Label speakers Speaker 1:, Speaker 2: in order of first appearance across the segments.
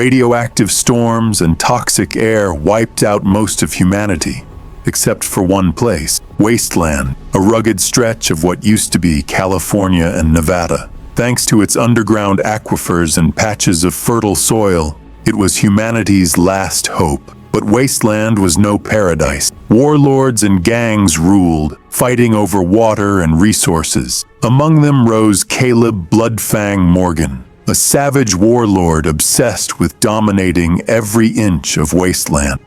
Speaker 1: Radioactive storms and toxic air wiped out most of humanity, except for one place, Wasteland, a rugged stretch of what used to be California and Nevada. Thanks to its underground aquifers and patches of fertile soil, it was humanity's last hope. But Wasteland was no paradise. Warlords and gangs ruled, fighting over water and resources. Among them rose Caleb Bloodfang Morgan, a savage warlord obsessed with dominating every inch of Wasteland.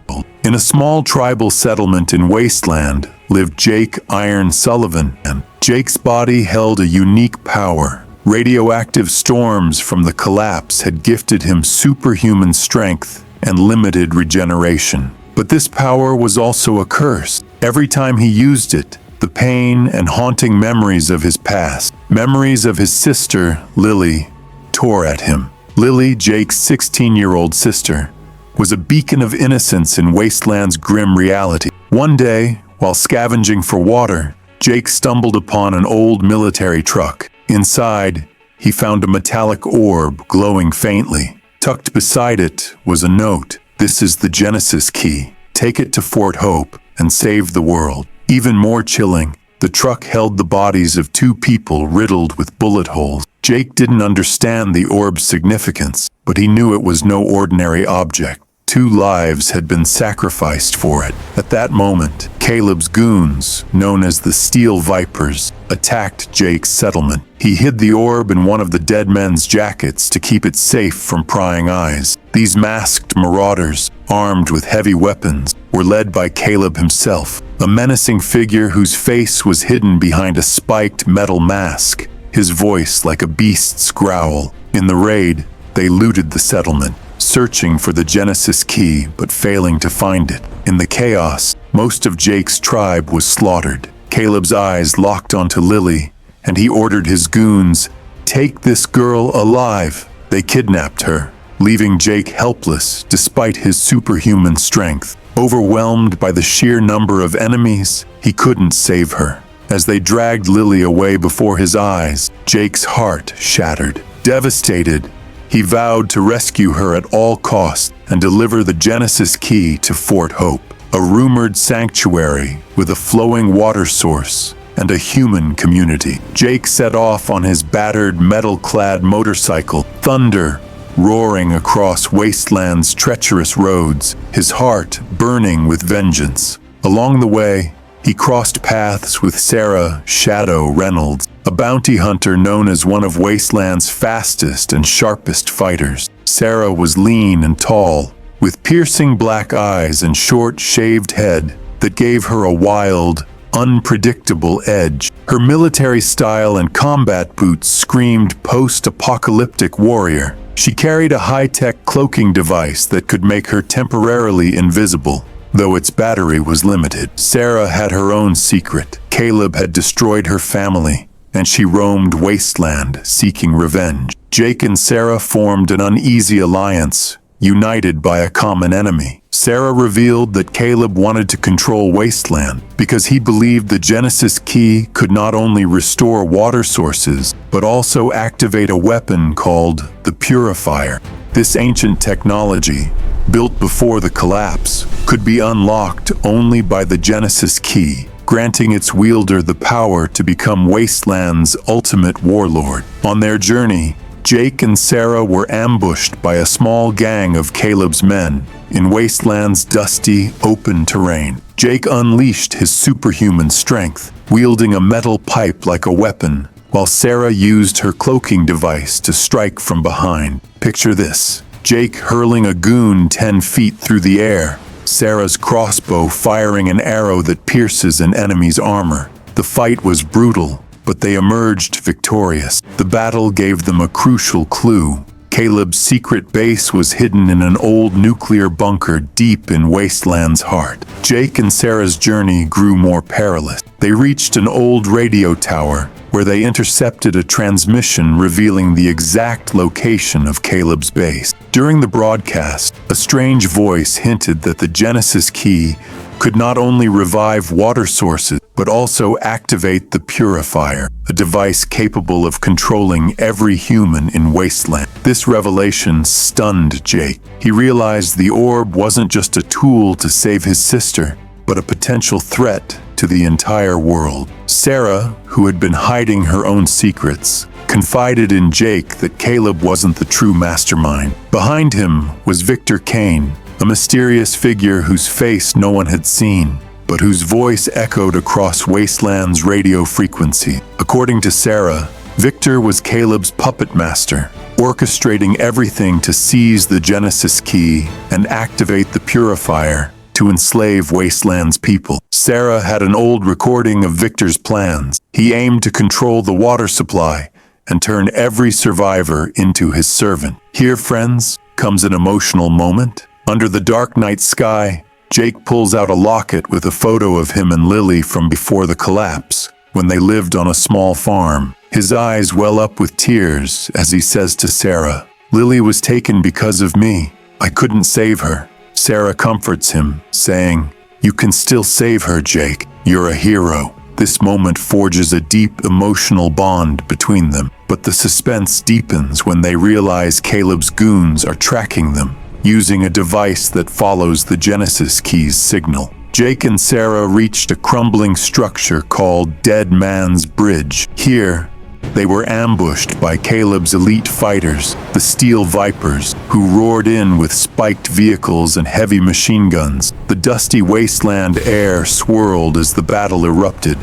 Speaker 1: In a small tribal settlement in Wasteland lived Jake Iron Sullivan. Jake's body held a unique power. Radioactive storms from the collapse had gifted him superhuman strength and limited regeneration. But this power was also a curse. Every time he used it, the pain and haunting memories of his past, memories of his sister, Lily, tore at him. Lily, Jake's 16-year-old sister, was a beacon of innocence in Wasteland's grim reality. One day, while scavenging for water, Jake stumbled upon an old military truck. Inside, he found a metallic orb glowing faintly. Tucked beside it was a note. "This is the Genesis key. Take it to Fort Hope and save the world." Even more chilling, the truck held the bodies of two people riddled with bullet holes. Jake didn't understand the orb's significance, but he knew it was no ordinary object. 2 lives had been sacrificed for it. At that moment, Caleb's goons, known as the Steel Vipers, attacked Jake's settlement. He hid the orb in one of the dead men's jackets to keep it safe from prying eyes. These masked marauders, armed with heavy weapons, were led by Caleb himself, a menacing figure whose face was hidden behind a spiked metal mask, his voice like a beast's growl. In the raid, they looted the settlement, searching for the Genesis key but failing to find it. In the chaos, most of Jake's tribe was slaughtered. Caleb's eyes locked onto Lily, and he ordered his goons, "Take this girl alive." They kidnapped her, leaving Jake helpless despite his superhuman strength. Overwhelmed by the sheer number of enemies, he couldn't save her. As they dragged Lily away before his eyes, Jake's heart shattered. Devastated, he vowed to rescue her at all costs and deliver the Genesis key to Fort Hope, a rumored sanctuary with a flowing water source and a human community. Jake set off on his battered, metal-clad motorcycle, thunder roaring across Wasteland's treacherous roads, his heart burning with vengeance. Along the way, he crossed paths with Sarah "Shadow" Reynolds, a bounty hunter known as one of Wasteland's fastest and sharpest fighters. Sarah was lean and tall, with piercing black eyes and short, shaved head that gave her a wild, unpredictable edge. Her military style and combat boots screamed post-apocalyptic warrior. She carried a high-tech cloaking device that could make her temporarily invisible, though its battery was limited. Sarah had her own secret. Caleb had destroyed her family, and she roamed Wasteland seeking revenge. Jake and Sarah formed an uneasy alliance, united by a common enemy. Sarah revealed that Caleb wanted to control Wasteland because he believed the Genesis key could not only restore water sources, but also activate a weapon called the Purifier. This ancient technology, built before the collapse, could be unlocked only by the Genesis key, granting its wielder the power to become Wasteland's ultimate warlord. On their journey, Jake and Sarah were ambushed by a small gang of Caleb's men in Wasteland's dusty, open terrain. Jake unleashed his superhuman strength, wielding a metal pipe like a weapon, while Sarah used her cloaking device to strike from behind. Picture this: Jake hurling a goon 10 feet through the air, Sarah's crossbow firing an arrow that pierces an enemy's armor. The fight was brutal, but they emerged victorious. The battle gave them a crucial clue. Caleb's secret base was hidden in an old nuclear bunker deep in Wasteland's heart. Jake and Sarah's journey grew more perilous. They reached an old radio tower, where they intercepted a transmission revealing the exact location of Caleb's base. During the broadcast, a strange voice hinted that the Genesis key could not only revive water sources, but also activate the Purifier, a device capable of controlling every human in Wasteland. This revelation stunned Jake. He realized the orb wasn't just a tool to save his sister, but a potential threat to the entire world. Sarah, who had been hiding her own secrets, confided in Jake that Caleb wasn't the true mastermind. Behind him was Victor Kane, a mysterious figure whose face no one had seen, but whose voice echoed across Wasteland's radio frequency. According to Sarah, Victor was Caleb's puppet master, orchestrating everything to seize the Genesis key and activate the Purifier to enslave Wasteland's people. Sarah had an old recording of Victor's plans. He aimed to control the water supply and turn every survivor into his servant. Here, friends, comes an emotional moment. Under the dark night sky, Jake pulls out a locket with a photo of him and Lily from before the collapse, when they lived on a small farm. His eyes well up with tears as he says to Sarah, "Lily was taken because of me. I couldn't save her." Sarah comforts him, saying, "You can still save her, Jake. You're a hero." This moment forges a deep emotional bond between them, but the suspense deepens when they realize Caleb's goons are tracking them, using a device that follows the Genesis key's signal. Jake and Sarah reached a crumbling structure called Dead Man's Bridge. Here, they were ambushed by Caleb's elite fighters, the Steel Vipers, who roared in with spiked vehicles and heavy machine guns. The dusty wasteland air swirled as the battle erupted,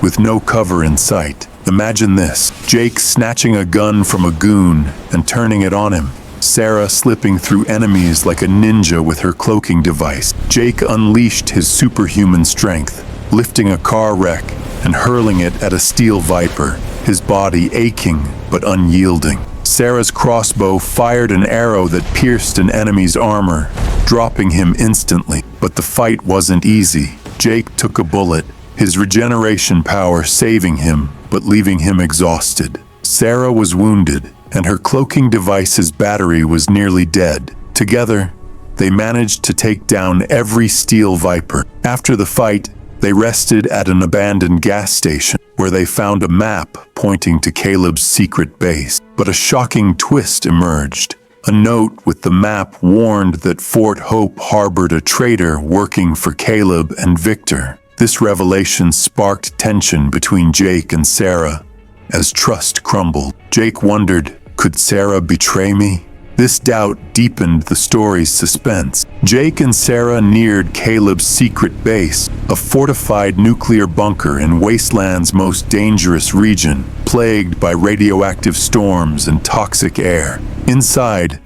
Speaker 1: with no cover in sight. Imagine this: Jake snatching a gun from a goon and turning it on him. Sarah slipping through enemies like a ninja with her cloaking device. Jake unleashed his superhuman strength, lifting a car wreck and hurling it at a Steel Viper, his body aching but unyielding. Sarah's crossbow fired an arrow that pierced an enemy's armor, dropping him instantly. But the fight wasn't easy. Jake took a bullet, his regeneration power saving him, but leaving him exhausted. Sarah was wounded, and her cloaking device's battery was nearly dead. Together, they managed to take down every Steel Viper. After the fight, they rested at an abandoned gas station, where they found a map pointing to Caleb's secret base. But a shocking twist emerged. A note with the map warned that Fort Hope harbored a traitor working for Caleb and Victor. This revelation sparked tension between Jake and Sarah. As trust crumbled, Jake wondered, could Sarah betray me? This doubt deepened the story's suspense. Jake and Sarah neared Caleb's secret base, a fortified nuclear bunker in Wasteland's most dangerous region, plagued by radioactive storms and toxic air. Inside,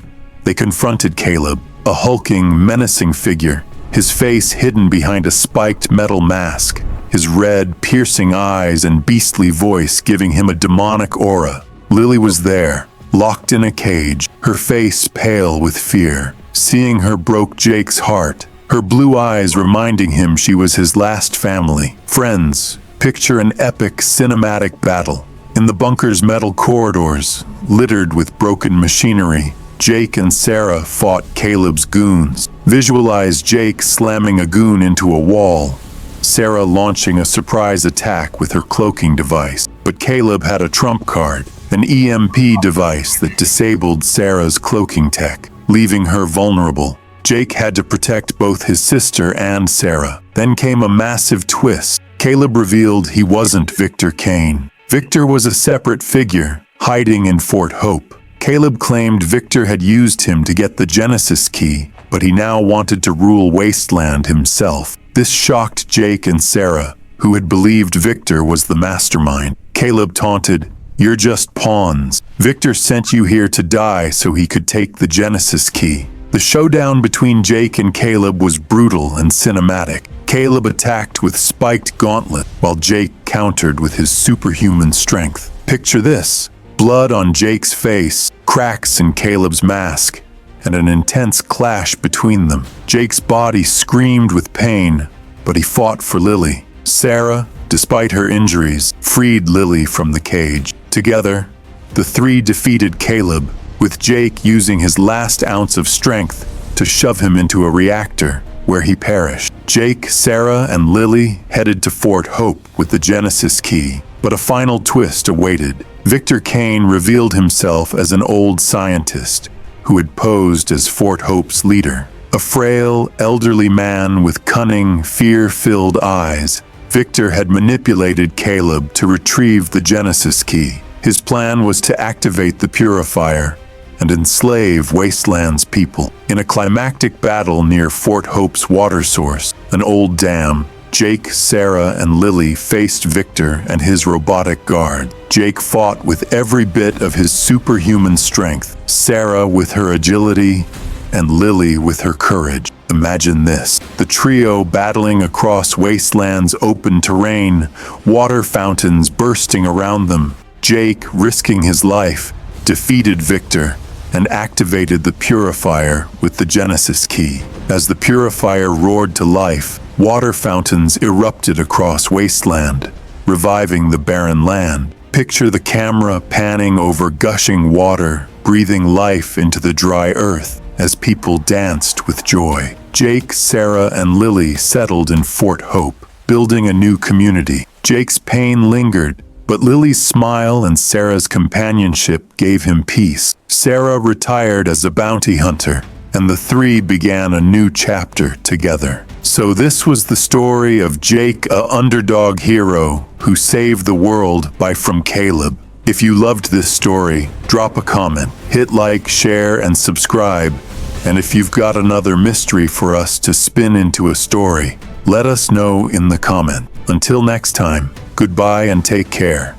Speaker 1: they confronted Caleb, a hulking, menacing figure, his face hidden behind a spiked metal mask, his red, piercing eyes and beastly voice giving him a demonic aura. Lily was there, locked in a cage, her face pale with fear. Seeing her broke Jake's heart, her blue eyes reminding him she was his last family. Friends, picture an epic cinematic battle. In the bunker's metal corridors, littered with broken machinery, Jake and Sarah fought Caleb's goons. Visualize Jake slamming a goon into a wall, Sarah launching a surprise attack with her cloaking device. But Caleb had a trump card, an EMP device that disabled Sarah's cloaking tech, leaving her vulnerable. Jake had to protect both his sister and Sarah. Then came a massive twist. Caleb revealed he wasn't Victor Kane. Victor was a separate figure, hiding in Fort Hope. Caleb claimed Victor had used him to get the Genesis key, but he now wanted to rule Wasteland himself. This shocked Jake and Sarah, who had believed Victor was the mastermind. Caleb taunted, "You're just pawns. Victor sent you here to die so he could take the Genesis key." The showdown between Jake and Caleb was brutal and cinematic. Caleb attacked with spiked gauntlet, while Jake countered with his superhuman strength. Picture this: blood on Jake's face, cracks in Caleb's mask, and an intense clash between them. Jake's body screamed with pain, but he fought for Lily. Sarah, despite her injuries, freed Lily from the cage. Together, the three defeated Caleb, with Jake using his last ounce of strength to shove him into a reactor, where he perished. Jake, Sarah, and Lily headed to Fort Hope with the Genesis key, but a final twist awaited. Victor Kane revealed himself as an old scientist who had posed as Fort Hope's leader. A frail, elderly man with cunning, fear-filled eyes, Victor had manipulated Caleb to retrieve the Genesis key. His plan was to activate the Purifier and enslave Wasteland's people. In a climactic battle near Fort Hope's water source, an old dam, Jake, Sarah, and Lily faced Victor and his robotic guard. Jake fought with every bit of his superhuman strength, Sarah with her agility, and Lily with her courage. Imagine this, the trio battling across Wasteland's open terrain, water fountains bursting around them. Jake, risking his life, defeated Victor and activated the Purifier with the Genesis key. As the Purifier roared to life, water fountains erupted across Wasteland, reviving the barren land. Picture the camera panning over gushing water, breathing life into the dry earth as people danced with joy. Jake, Sarah, and Lily settled in Fort Hope, building a new community. Jake's pain lingered, but Lily's smile and Sarah's companionship gave him peace. Sarah retired as a bounty hunter, and the three began a new chapter together. So this was the story of Jake, a underdog hero who saved the world from Caleb. If you loved this story, drop a comment, hit like, share, and subscribe. And if you've got another mystery for us to spin into a story, let us know in the comment. Until next time, goodbye and take care.